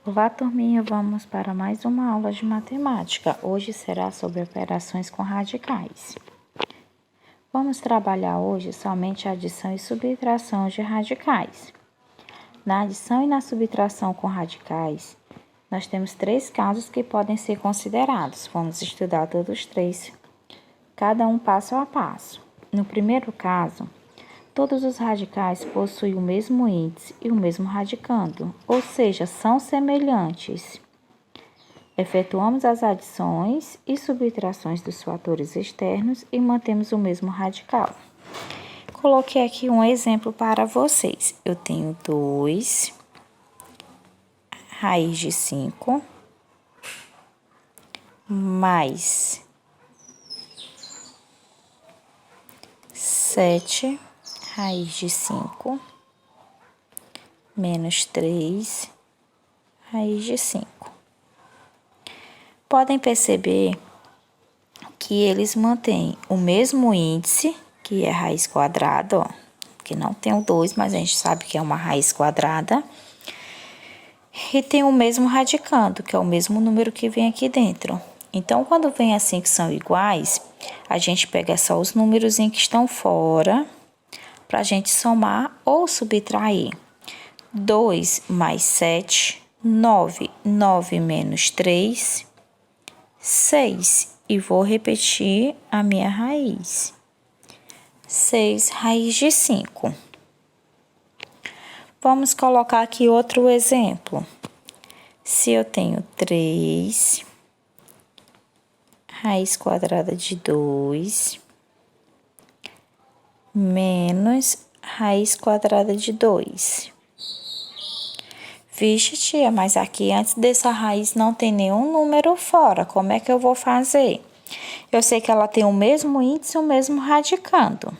Olá, turminha, vamos para mais uma aula de matemática. Hoje será sobre operações com radicais. Vamos trabalhar hoje somente a adição e subtração de radicais. Na adição e na subtração com radicais, nós temos três casos que podem ser considerados. Vamos estudar todos três, cada um passo a passo. No primeiro caso, todos os radicais possuem o mesmo índice e o mesmo radicando, ou seja, são semelhantes. Efetuamos as adições e subtrações dos fatores externos e mantemos o mesmo radical. Coloquei aqui um exemplo para vocês. Eu tenho 2 raiz de 5 mais 7 raiz de 5 menos 3 raiz de 5. Podem perceber que eles mantêm o mesmo índice, que é raiz quadrada, ó, que não tem o 2, mas a gente sabe que é uma raiz quadrada. E tem o mesmo radicando, que é o mesmo número que vem aqui dentro. Então, quando vem assim que são iguais, a gente pega só os números que estão fora, para a gente somar ou subtrair. 2 mais 7, 9. 9 menos 3, 6. E vou repetir a minha raiz. 6 raiz de 5. Vamos colocar aqui outro exemplo. Se eu tenho 3 raiz quadrada de 2 menos raiz quadrada de 2. Vixe, tia, mas aqui antes dessa raiz não tem nenhum número fora. Como é que eu vou fazer? Eu sei que ela tem o mesmo índice e o mesmo radicando.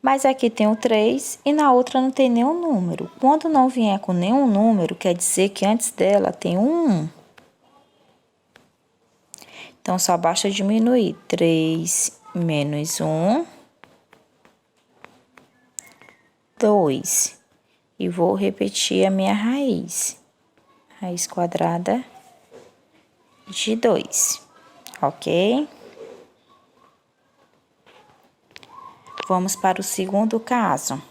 Mas aqui tem o 3 e na outra não tem nenhum número. Quando não vier com nenhum número, quer dizer que antes dela tem um 1. Então, só basta diminuir. 3 menos 1, 2. E vou repetir a minha raiz. Raiz quadrada de 2, ok? Vamos para o segundo caso.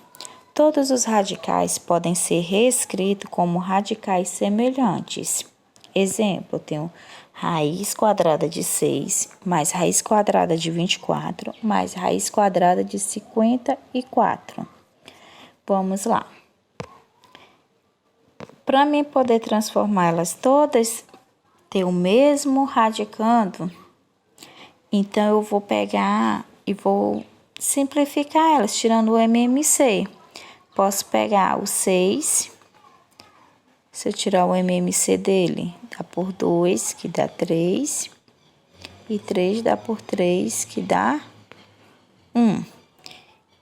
Todos os radicais podem ser reescritos como radicais semelhantes. Exemplo, eu tenho raiz quadrada de 6 mais raiz quadrada de 24 mais raiz quadrada de 54. Vamos lá. Para mim poder transformar elas todas, ter o mesmo radicando, então eu vou pegar e vou simplificar elas, tirando o MMC. Posso pegar o 6, se eu tirar o MMC dele, dá por 2, que dá 3, e 3 dá por 3, que dá 1.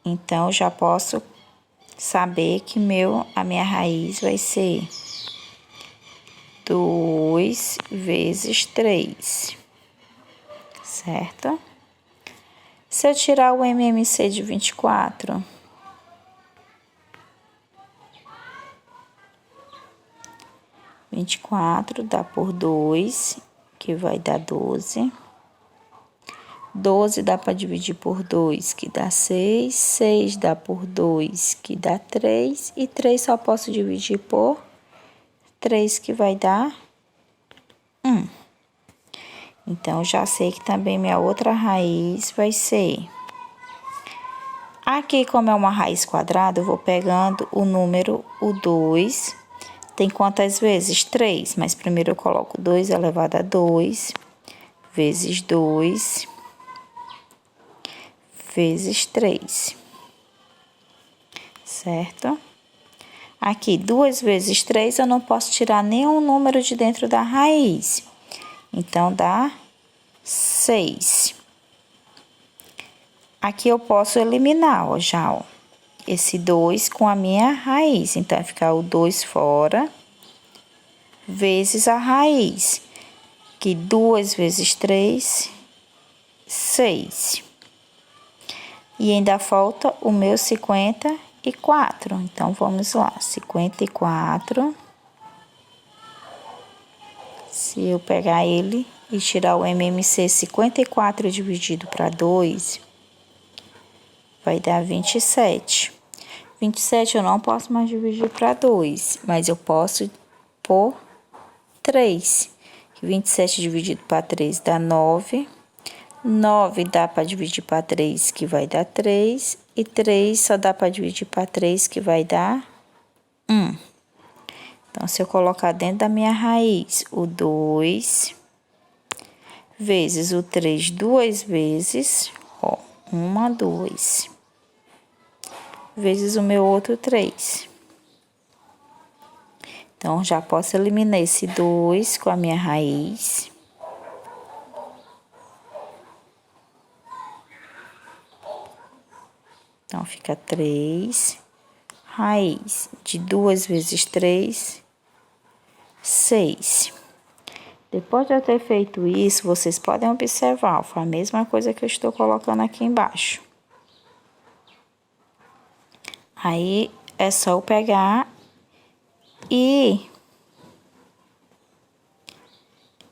Então, eu já posso saber que a minha raiz vai ser 2 vezes 3, certo? Se eu tirar o MMC de 24, dá por 2, que vai dar 12. 12 dá para dividir por 2, que dá 6. 6 dá por 2, que dá 3. E 3 só posso dividir por 3, que vai dar 1. Então, já sei que também minha outra raiz vai ser... Aqui, como é uma raiz quadrada, eu vou pegando o número, o 2. Tem quantas vezes? 3. Mas primeiro eu coloco 2 elevado a 2, vezes 2... vezes 3, certo? Aqui, 2 vezes 3, eu não posso tirar nenhum número de dentro da raiz. Então, dá 6. Aqui eu posso eliminar, ó, já, ó, esse 2 com a minha raiz. Então, vai ficar o 2 fora, vezes a raiz, que 2 vezes 3, 6. E ainda falta o meu 54. Então, vamos lá. 54 Se eu pegar ele e tirar o MMC 54 dividido para 2, vai dar 27. 27 eu não posso mais dividir para 2, mas eu posso por 3. 27 dividido para 3 dá 9. 9 dá para dividir para 3, que vai dar 3. E 3 só dá para dividir para 3, que vai dar 1. Então, se eu colocar dentro da minha raiz o 2 vezes o 3 duas vezes, ó, 1, 2, vezes o meu outro 3. Então, já posso eliminar esse 2 com a minha raiz. Então, fica 3, raiz de 2 vezes 3, 6. Depois de eu ter feito isso, vocês podem observar, foi a mesma coisa que eu estou colocando aqui embaixo. Aí, é só eu pegar e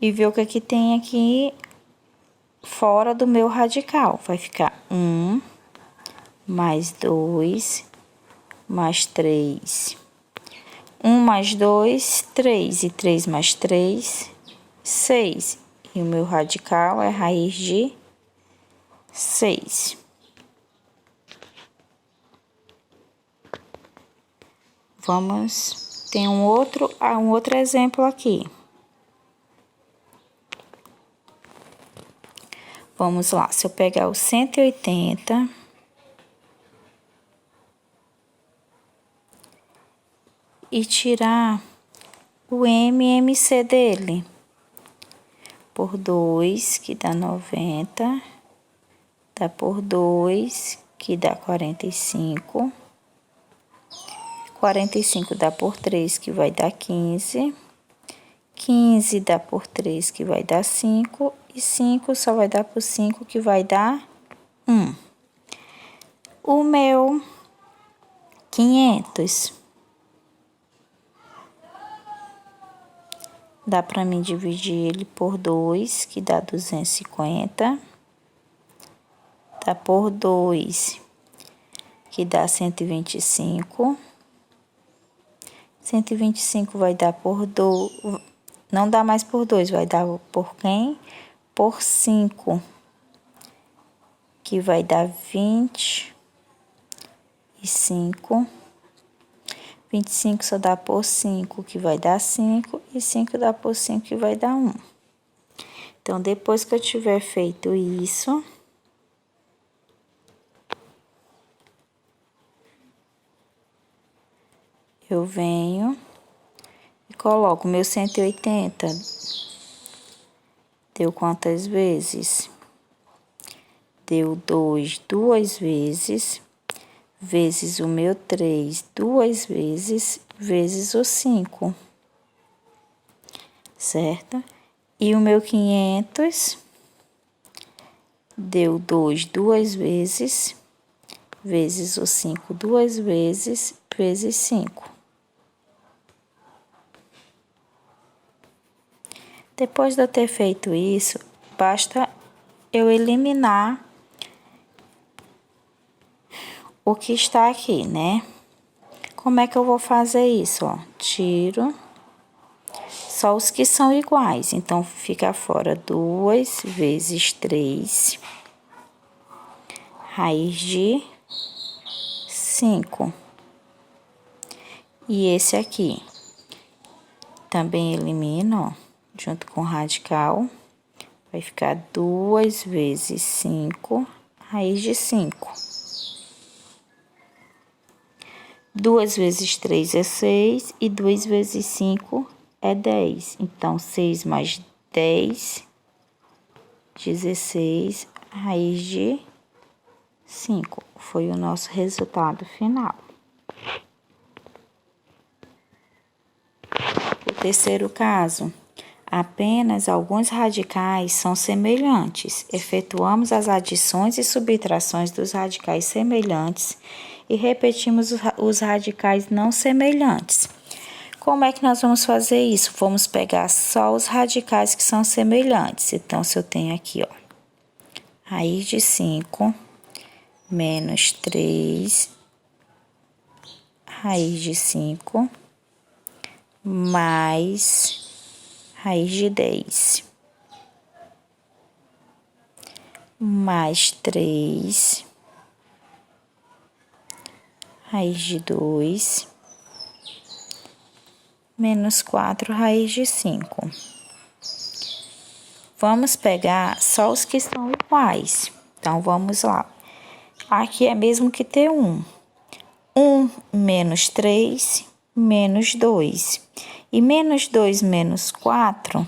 ver o que que tem aqui fora do meu radical. Vai ficar 1 mais 2 mais 3. 1 mais 2, 3. E 3 mais 3, 6. E o meu radical é raiz de 6. Tem um outro exemplo aqui. Vamos lá, se eu pegar o 180 e tirar o MMC dele por 2, que dá 90, dá por 2, que dá 45, 45 dá por 3, que vai dar 15, 15 dá por 3, que vai dar 5, e 5 só vai dar por 5, que vai dar 1. O meu 500 dá para mim dividir ele por 2, que dá 250. Dá por 2, que dá 125. 125 vai dar por 2, não dá mais por 2, vai dar por quem? Por 5, que vai dar 25. 25 só dá por 5, que vai dar 5, e 5 dá por 5, que vai dar 1. Então, depois que eu tiver feito isso, eu venho e coloco meu 180. Deu quantas vezes? Deu 2 duas vezes, vezes o meu 3 duas vezes, vezes o 5, certo? E o meu 500 deu 2 duas vezes, vezes o 5 duas vezes, vezes 5. Depois de eu ter feito isso, basta eu eliminar o que está aqui, né? Como é que eu vou fazer isso, ó? Tiro só os que são iguais. Então, fica fora 2 vezes 3, raiz de 5. E esse aqui, também elimino, ó, junto com o radical. Vai ficar 2 vezes 5, raiz de 5. 2 vezes 3 é 6 e 2 vezes 5 é 10. Então, 6 mais 10, 16, raiz de 5. Foi o nosso resultado final. O terceiro caso. Apenas alguns radicais são semelhantes. Efetuamos as adições e subtrações dos radicais semelhantes e repetimos os radicais não semelhantes. Como é que nós vamos fazer isso? Vamos pegar só os radicais que são semelhantes. Então, se eu tenho aqui, ó, raiz de 5 menos 3, raiz de 5, mais raiz de 10, mais 3, raiz de 2, menos 4, raiz de 5. Vamos pegar só os que são iguais. Então, vamos lá. Aqui é mesmo que ter 1. 1 menos 3, menos 2. E menos 2 menos 4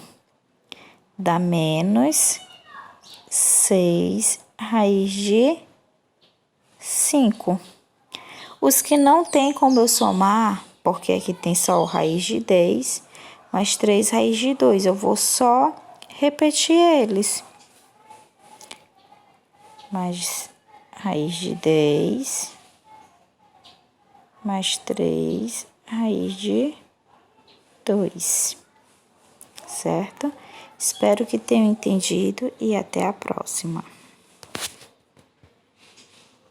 dá menos 6, raiz de 5. Os que não tem como eu somar, porque aqui tem só o raiz de 10, mais 3 raiz de 2. Eu vou só repetir eles. Mais raiz de 10, mais 3 raiz de 2, certo? Espero que tenham entendido e até a próxima.